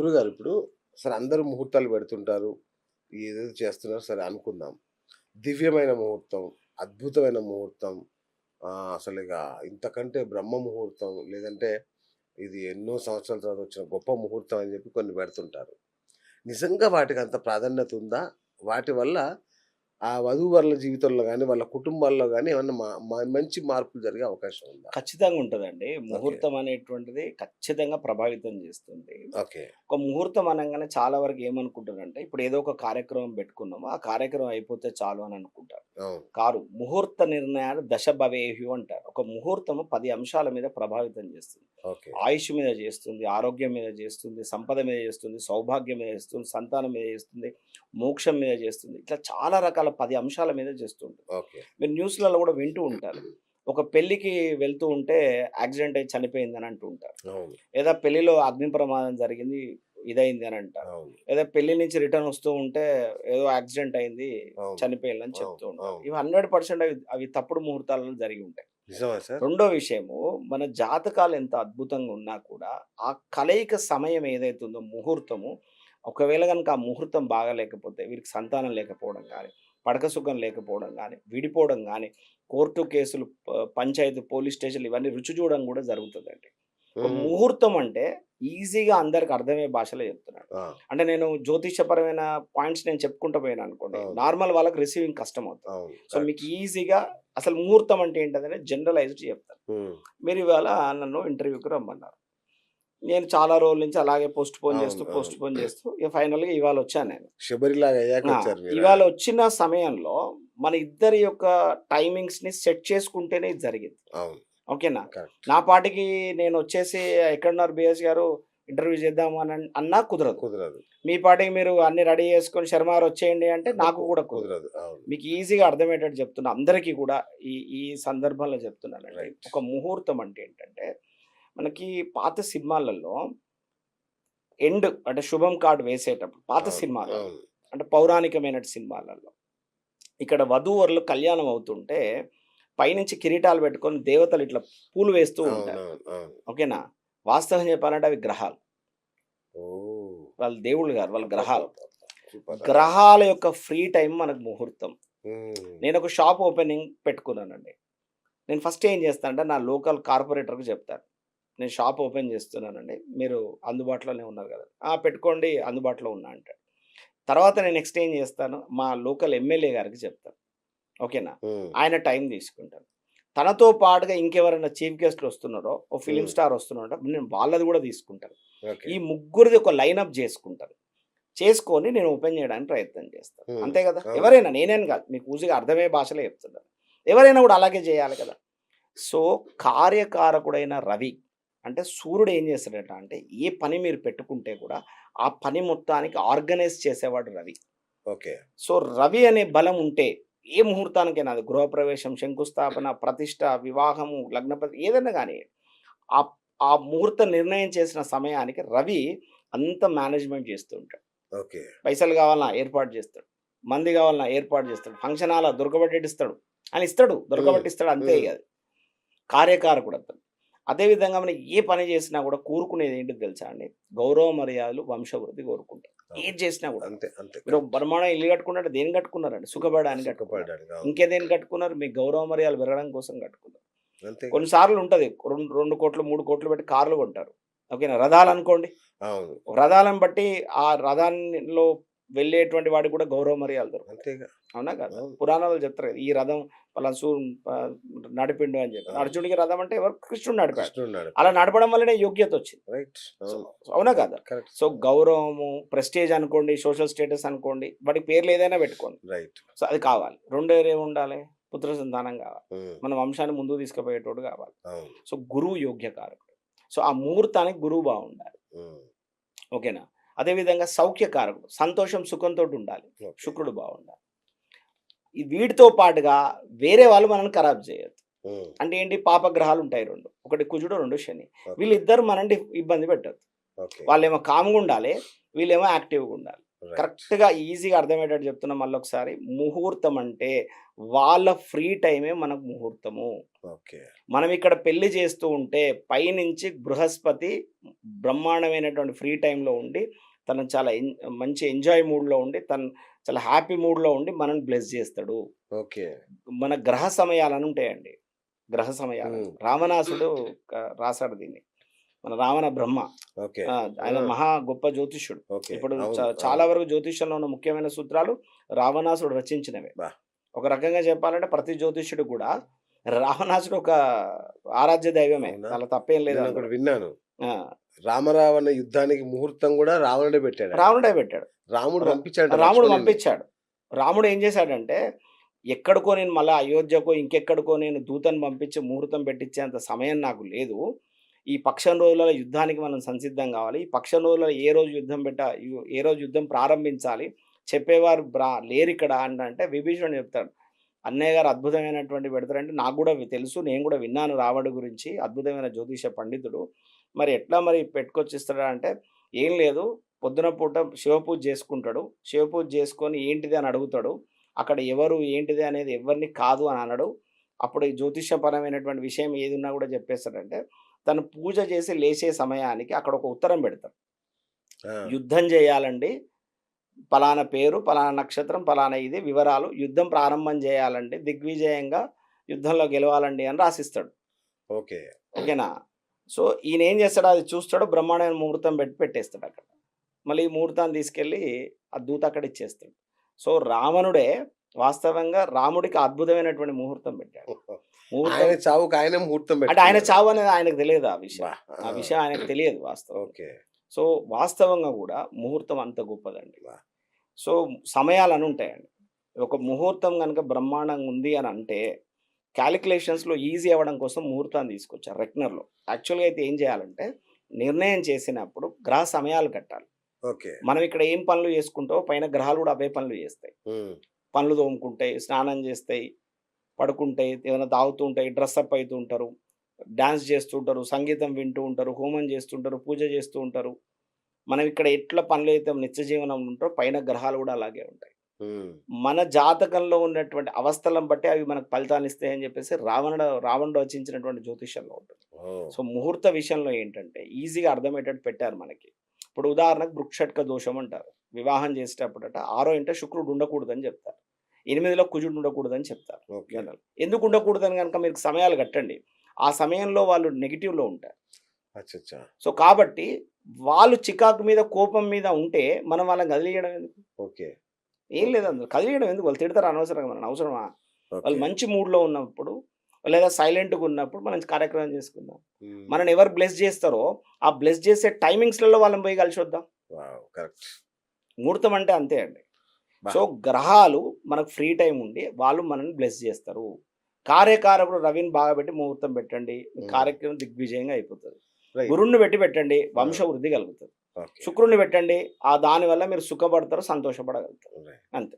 గురుగారు ఇప్పుడు సరే అందరూ ముహూర్తాలు పెడుతుంటారు. ఏదేదో చేస్తున్నారు సరే అనుకుందాం. దివ్యమైన ముహూర్తం, అద్భుతమైన ముహూర్తం అసలిగ ఇంతకంటే బ్రహ్మ ముహూర్తం లేదంటే ఇది ఎన్నో సంవత్సరాల తర్వాత వచ్చిన గొప్ప ముహూర్తం అని చెప్పి కొన్ని పెడుతుంటారు. నిజంగా వాటికంత ప్రాధాన్యత ఉందా? వాటి వల్ల ఆ వధూవరుల జీవితంలో గాని, వాళ్ళ కుటుంబాల్లో గాని ఏమన్నా మంచి మార్పులు జరిగే అవకాశం ఉందా? ఖచ్చితంగా ఉంటదండి. ఓకే. ముహూర్తం అనేటువంటిది ఖచ్చితంగా ప్రభావితం చేస్తుంది. ఓకే. ఒక ముహూర్తం అనంగానే చాలా వరకు ఏమనుకుంటారంటే, ఇప్పుడు ఏదో ఒక కార్యక్రమం పెట్టుకున్నాము. ఆ కార్యక్రమం అయిపోతే చాలు అని అనుకుంటారు. అవును. కాదు. ముహూర్త నిర్ణయాలు దశ భవేహు అంటారు. ఒక ముహూర్తము 10 అంశాల మీద ప్రభావితం చేస్తుంది. ఓకే. ఆయుష్ మీద చేస్తుంది, ఆరోగ్యం మీద చేస్తుంది, సంపద మీద చేస్తుంది, సౌభాగ్యం మీద చేస్తుంది, సంతానం మీద చేస్తుంది, మోక్షం మీద చేస్తుంది. ఇట్లా చాలా రకాల 10 అంశాల మీద చేస్తుంది. ఓకే. మీరు న్యూస్‌లలో కూడా వింటూ ఉంటారు. ఒక పెళ్ళికి వెళ్తూ ఉంటే యాక్సిడెంట్ అయ్యి చనిపోయిందని అంటూ ఉంటారు. అవును. లేదా పెళ్లిలో అగ్ని ప్రమాదం జరిగింది, ఇదయింది అని అంటారు. అవును. లేదా పెళ్లి నుంచి రిటర్న్ వస్తూ ఉంటే ఏదో యాక్సిడెంట్ అయింది, అవును. చనిపోయిందని అవును. చెప్తూ ఉంటారు. అవును. ఇవి 100% అవి తప్పుడు ముహూర్తాలలో జరిగి ఉంటాయి. నిజమా సార్? రెండో విషయము, మన జాతకాలు ఎంత అద్భుతంగా ఉన్నా కూడా, ఆ కలయిక సమయం ఏదైతే ఉందో ముహూర్తము, ఒకవేళ గనుక ఆ ముహూర్తం బాగాలేకపోతే, వీరికి సంతానం లేకపోవడం గానీ, పడక సుఖం లేకపోవడం గానీ, విడిపోవడం గానీ, కోర్టు కేసులు, పంచాయతీ, పోలీస్ స్టేషన్‌లు ఇవన్నీ రుచి చూడడం గూడా జరుగుతదండి. ఒక హ్మ్. ముహూర్తం అంటే ఈజీగా అందరికి అర్థమయ్యే భాషలో చెప్తున్నాను. ఆ! అంటే నేను జ్యోతిష్యపరమైన పాయింట్స్ నేను చెప్పుకుంటూ పోయాననుకోండి, అవును. నార్మల్ వాళ్ళకి రిసీవింగ్ కష్టమవుతది. అవును. సో, మీకు కరెక్ట్. ఈజీగా అసలు ముహూర్తం అంటే ఏంటనేది జనరలైజ్డ్ చెప్తాను. హ్మ్. మీరు ఇవాళ నన్ను ఇంటర్వ్యూకి రమ్మన్నారు. నేను చాలా రోజుల నుంచి అలాగే అవును. అవును. పోస్ట్‌పోన్ చేస్తూ ఇగ ఫైనల్‌గా ఇవాళొచ్చాను నేను. శబరిలాగా ఆ! అయ్యాకొచ్చారు మీరా? ఇవాళొచ్చిన సమయంలో మన ఇద్దరి యొక్క టైమింగ్స్‌ని సెట్ చేసుకుంటేనే ఇది జరిగింది. అవును. ఓకేనా? కరెక్ట్. నా పాటికి నేనొచ్చేసి ఎక్కడున్నారు బీఎస్ గారు ఇంటర్వ్యూ చేద్దాము అన్నా కుదరదు. కుదరదు. మీ పాటికి మీరు అన్నీ రెడీ చేసుకొని శర్మ గారు వచ్చేయండి అంటే అంటే నాకు కూడా కుదరదు. కుదరదు. అవును. మీకు ఈజీగా అర్థమయ్యేటట్టు చెప్తున్నా. అందరికీ కూడా ఈ ఈ సందర్భంలో చెప్తున్నానండి. రైట్. ఒక ముహూర్తం అంటే ఏంటంటే, మనకి పాత సినిమాలలో అంటే శుభం కార్డ్ వేసేటప్పుడు పాత అవును. సినిమాలలో అవును. అంటే పౌరాణికమైన సినిమాలలో ఇక్కడ వధూవరులు కళ్యాణం అవుతుంటే పైనుంచి కిరీటాలు పెట్టుకొని దేవతలు ఇట్లా పూలు వేస్తూ ఉంటారు. అవునవును. అవును. ఓకేనా? వాస్తవం చెప్పాలంటే అవి గ్రహాలు. ఓహ్! వాళ్ళు దేవుళ్ళు గాదు. వాళ్ళు గ్రహాలు. అబ్బబ్బబ్బబ్బా! సూపర్. ఆ! గ్రహాల యొక్క ఫ్రీ టైమ్ మనకు ముహూర్తం. హ్మ్. నేనొక షాప్ ఓపెనింగ్ పెట్టుకున్నానండి. నేను ఫస్ట్ ఏం చేస్తానంటే నా లోకల్ కార్పొరేటర్‌కి చెప్తాను. నేను షాప్ ఓపెన్ చేస్తున్నానండి. మీరు అందుబాటులోనే ఉన్నారు గదా! ఆ! పెట్టుకోండి అందుబాటులో ఉన్నా అంటాడు. తర్వాత నేను నెక్స్ట్ ఏం చేస్తాను, మా లోకల్ ఎమ్మెల్యే గారికి చెప్తాను. ఓకేనా? హ్మ్. ఆయన టైం తీసుకుంటాను. తనతో పాటుగా ఇంకెవరైనా చీఫ్ గెస్ట్‌లు వస్తున్నారో, ఓ ఫిల్మ్ హ్మ్. స్టార్ వస్తున్నాడో నేను వాళ్ళది గూడా తీసుకుంటాను. ఓకే. ఈ ముగ్గురిది ఒక లైనప్ జేసుకుంటాను. చేసుకొని నేను ఓపెన్ చేయడానికి ప్రయత్నం చేస్తాను. హ్మ్. అంతే గదా! అవును. ఎవరైనా నేనని గాదు. మీకు ఈజీగా అర్థమయ్యే భాషలో చెప్తున్నాను. ఎవరైనా గూడా అలాగే చేయాలి కదా! సో, కార్యకారకుడైన రవి అంటే సూర్యుడు ఏం చేస్తాడట అంటే, ఏ పని మీరు పెట్టుకుంటే కూడా, ఆ పని మొత్తానికి ఆర్గనైజ్ చేసేవాడు రవి. ఓకే. సో, రవి అనే బలం ఉంటే, ఏ ముహూర్తానికైనా అది గృహప్రవేశం, శంకుస్థాపన, ప్రతిష్ఠ, వివాహము, ఏదైనా గాని, ఆహ్, ఆ ముహూర్తం నిర్ణయం చేసిన సమయానికి రవి అంతా మేనేజ్‌మెంట్ చేస్తూ ఉంటాడు. ఓకే. పైసలు కావాలన్నా ఏర్పాటు చేస్తాడు. మంది కావాలన్నా ఏర్పాటు చేస్తాడు. ఫంక్షన్ హాలా దొరకబట్టేటిస్తాడు. ఆయన ఇస్తాడు. హ్మ్. దొరకబట్టిస్తాడు అంతే హ్మ్. ఇగ అది. కార్యకారకుడతను. అదే విధంగా మనం ఏ పని చేసినా కూడా కోరుకునేది ఏంటిదో తెలుసా అండి? గౌరవ మర్యాదలు, వంశవృద్ధి కోరుకుంటాం. అవును. ఏది చేసినా కూడా. అంతే. అంతే. మీరు కరెక్ట్. బ్రహ్మాండంగా ఇల్లు కట్టుకున్నారంటే దేనికి కట్టుకున్నారండి? సుఖపడడానికి కట్టుకున్నారు. సుఖపడడానికి. అవును. ఇంకే దేనికి కట్టుకున్నారు? మీ గౌరవ మర్యాదలు పెరగడం కోసం కట్టుకున్నారు. అంతేగా. కొన్ని సార్లు ఉంటది. 2,00,00,000, 3,00,00,000 పెట్టి కార్లు కొంటారు. ఓకేనా? రథాలనుకోండి. అవును. రథాలను బట్టి ఆ రథాల్లో వెళ్ళేటువంటి వాడికి కూడా గౌరవ మర్యాదలు దొరుకుతాయి. అంతేగా. అవునా కాదా? అవును. పురాణాల్లో చెప్తారు కదా! ఈ రథం పలానా నడిపిండు అని చెప్పి. అవును. అర్జునుడికి రథం అంటే ఎవరు? కృష్ణుడు నడిపాడు. కృష్ణుడు అలా నడిపాడు. నడపడం వల్లనే యోగ్యతొచ్చింది. రైట్. సో, అవును. అవునా కరెక్ట్. కాదా? కరెక్ట్. సో, గౌరవము, ప్రెస్టీజ్ అనుకోండి, సోషల్ స్టేటస్ అనుకోండి, వాటి పేర్లు ఏదైనా పెట్టుకోండి. రైట్. సో, అది కావాలి. రెండోదేముండాలి? పుత్ర సంతానం కావాలి. హ్మ్. మన వంశాన్ని ముందుకు తీసుకుపోయేటోడు కావాలి. అవును. సో, గురువు యోగ్యకారకుడు. సో, ఆ ముహూర్తానికి గురువు బావుండాలి. హ్మ్. ఓకేనా? అదే విధంగా సౌఖ్యకారకుడు. సంతోషం, సుఖంతోటుండాలి. ఓకే. శుక్రుడు బావుండాలి. ఈ వీటితో పాటుగా వేరే వాళ్ళు మనల్ని ఖరాబ్ చేయొద్దు. హ్మ్. అంటే ఏంటి? పాపగ్రహాలుంటాయి 2. ఒకటి కుజుడు, 2 శని. ఓకే. వీళ్ళిద్దరు మనల్ని ఇబ్బంది పెట్టొద్దు. ఓకే. వాళ్ళేమో కామ్‌గుండాలే, వీళ్ళేమో యాక్టివ్‌గుండాలి. రైట్. కరెక్ట్‌గా ఈజీగా అర్థమయ్యేటట్టు చెప్తున్నా మళ్ళొకసారి. ముహూర్తం అంటే వాళ్ళ ఫ్రీ టైమే మనకు ముహూర్తము. ఓకే. మనం ఇక్కడ పెళ్లి చేస్తూ ఉంటే పైనుంచి బృహస్పతి బ్రహ్మాండమైనటువంటి ఫ్రీ టైమ్‌లో ఉండి, తను చాలా మంచి ఎంజాయ్ మూడ్‌లో ఉండి, తను చాలా హ్యాపీ మూడ్‌లో ఉండి మనల్ని బ్లెస్ చేస్తాడు. ఓకే. మన గ్రహ సమయాలని ఉంటాయండి. గ్రహ సమయాలని. హ్మ్. రావణాసుడు రాసాడు దీన్ని. మన రావణ బ్రహ్మ. ఓకే. ఆ! ఆయన ఆ! మహా గొప్ప జ్యోతిష్యుడు. ఓకే. ఇప్పుడు అవును. చాలా అవును. వరకు జ్యోతిష్యంలో ఉన్న ముఖ్యమైన సూత్రాలు రావణాసుడు రచించినవే. అబ్బా! ఒక రకంగా చెప్పాలంటే ప్రతి జ్యోతిష్యుడు కూడా రావణాసుడు ఒక ఆరాధ్య దైవమే. అవునా? దాంట్లో తప్పేం లేదు నేనొకటి అందులో. విన్నాను. ఆ! రామరావణ యుద్ధానికి ముహూర్తం గూడా రావణుడే పెట్టాడంట. రావణుడే పెట్టాడు. రాముడు ర పంపించాడంట రాముడు లక్ష్మణుడిని. పంపించాడు. రాముడు ఏం చేశాడంటే, ఎక్కడికో నేను మళ్ళా అయోధ్యకో, ఇంకెక్కడికో నేను దూతని పంపించి ముహూర్తం పెట్టించేంత సమయం నాకు లేదు. ఈ పక్షం రోజులలో యుద్ధానికి మనం సంసిద్ధం కావాలి. ఈ పక్షం రోజులలో ఏ రోజు యుద్ధం ఏ రోజు యుద్ధం ప్రారంభించాలి, చెప్పేవారు లేరిక్కడ అంటే విభీషణుడు చెప్తాడు. అన్నయ్య గారు అద్భుతమైనటువంటివి పెడతారంటే నాకు గూడా తెలుసు. నేను గూడా విన్నాను రావణుడి గురించి. అద్భుతమైన జ్యోతిష పండితుడు. మరి ఎట్లా మరి పెట్టుకొచ్చిస్తాడా అంటే, ఏం లేదు. పొద్దున పూట శివపూజ చేసుకుంటాడు. శివపూజ చేసుకొని ఏంటిది అని అడుగుతాడు. అక్కడ ఎవరు ఏంటిది అనేది ఎవరిని కాదు అని అనడు. అప్పుడు ఈ జ్యోతిషపరమైనటువంటి విషయం ఏదున్నా గూడా చెప్పేస్తాడంటే, తను పూజ చేసి లేచే సమయానికి అక్కడ ఒక ఉత్తరం పెడతాడు. ఆ! యుద్ధం చేయాలండి. పలానా పేరు, పలానా నక్షత్రం, పలానా ఇది వివరాలు. యుద్ధం ప్రారంభం చేయాలండి. దిగ్విజయంగా యుద్ధంలో గెలవాలండి అని రాసిస్తాడు. ఓకే. ఓకేనా? సో, ఈయనేం చేస్తాడు అది చూస్తాడు. బ్రహ్మాండమైన ముహూర్తం పెట్టేస్తాడక్కడ. మళ్ళీ ఈ ముహూర్తాన్ని తీసుకెళ్ళి ఆ దూత అక్కడ ఇచ్చేస్తాడు. సో, రావణుడే వాస్తవంగా రాముడికి అద్భుతమైనటువంటి ముహూర్తం పెట్టాడు. ముహూర్తం ఆయన చావుకి ఆయనే ముహూర్తం అంటే ఆయన పెట్టుకున్నాడు. చావు అనేది ఆయనకు తెలియదు ఆ విషయం. అబ్బా! ఆ ఆ! విషయం ఆయనకు తెలియదు వాస్తవంగా. ఓకే. సో, వాస్తవంగా గూడా ముహూర్తం అంత గొప్పదండి. అబ్బా! సో, సమయాలని ఉంటాయండి. ఒక ముహూర్తం గనుక బ్రహ్మాండంగా ఉంది అని అంటే, కాలిక్యులేషన్స్‌లో ఈజీ అవ్వడం కోసం ముహూర్తాన్ని తీసుకొచ్చారు రెక్నర్‌లో. యాక్చువల్‌గా అయితే ఏం చేయాలంటే, నిర్ణయం చేసినప్పుడు గ్రహ సమయాలు కట్టాలి. ఓకే. మనం ఇక్కడ ఏం పనులు చేసుకుంటామో పైన గ్రహాలు కూడా అవే పనులు చేస్తాయి. హ్మ్. పనులు తోముకుంటాయి, స్నానం చేస్తాయి, పడుకుంటాయి, ఏదైనా తాగుతూ ఉంటాయి, డ్రెస్అప్ అయితూ ఉంటారు, డాన్స్ చేస్తూ ఉంటారు, సంగీతం వింటూ ఉంటారు, హోమం చేస్తుంటారు, పూజ చేస్తూ ఉంటారు. మనం ఇక్కడ ఎట్లా పనులైతే నిత్య జీవనం ఉంటారో పైన గ్రహాలు కూడా అలాగే ఉంటాయి. హ్మ్. మన జాతకంలో ఉన్నటువంటి అవస్థలను బట్టి అవి మనకు ఫలితాన్నిస్తాయని చెప్పేసి రావణుడు రచించినటువంటి జ్యోతిష్యంలో ఉంటుంది. ఓహ్! సో, ముహూర్త విషయంలో ఏంటంటే ఈజీగా అర్థమయ్యేటట్టు పెట్టారు మనకి. ఇప్పుడు ఉదాహరణకు వృక్షట్క దోషం అంటారు. వివాహం చేసేటప్పుడట 6 ఇంట శుక్రుడు ఉండకూడదని చెప్తారు. 8లో కుజుడు ఉండకూడదని చెప్తారు ఓకే. జనరల్. ఎందుకు ఉండకూడదని గనుక మీరు సమయాలు కట్టండి. ఆ సమయంలో వాళ్ళు నెగెటివ్‌లో ఉంటారు. అచ్చచ్చా! సో, కాబట్టి వాళ్ళు చికాకు మీద, కోపం మీద ఉంటే మనం వాళ్ళని కదిలియడం ఎందుకు? ఓకే. ఏం లేదు ఓకే. అందులో. కదిలియడం ఎందుకు? వాళ్ళు తిడతారు అనవసరంగా మనల్ని. అవసరమా? వాళ్ళు ఓకే. మంచి మూడ్‌లో ఉన్నప్పుడు లేదా సైలెంట్‌గా ఉన్నప్పుడు మనం కార్యక్రమం చేసుకుందాం. హ్మ్. మనల్ని ఎవరు బ్లెస్ చేస్తారో, ఆ బ్లెస్ చేసే టైమింగ్స్‌లలో వాళ్ళని పోయి కలిసొద్దాం. వావ్! కరెక్ట్. ముహూర్తం అంటే అంతే అండి. అబ్బా! సో, గ్రహాలు మనకు ఫ్రీ టైమ్ ఉండి వాళ్ళు మనల్ని బ్లెస్ చేస్తారు. కార్యకారకుడు రవిని బాగా పెట్టి ముహూర్తం పెట్టండి. మీ హ్మ్. కార్యక్రమం దిగ్విజయంగా అయిపోతది. రైట్. గురుడిని పెట్టండి. ఆ! వంశవృద్ధి కలుగుతది. ఓకే. శుక్రుడిని పెట్టండి. దానివల్ల మీరు సుఖపడతారు, సంతోషపడగలుగుతారు. రైట్. అంతే.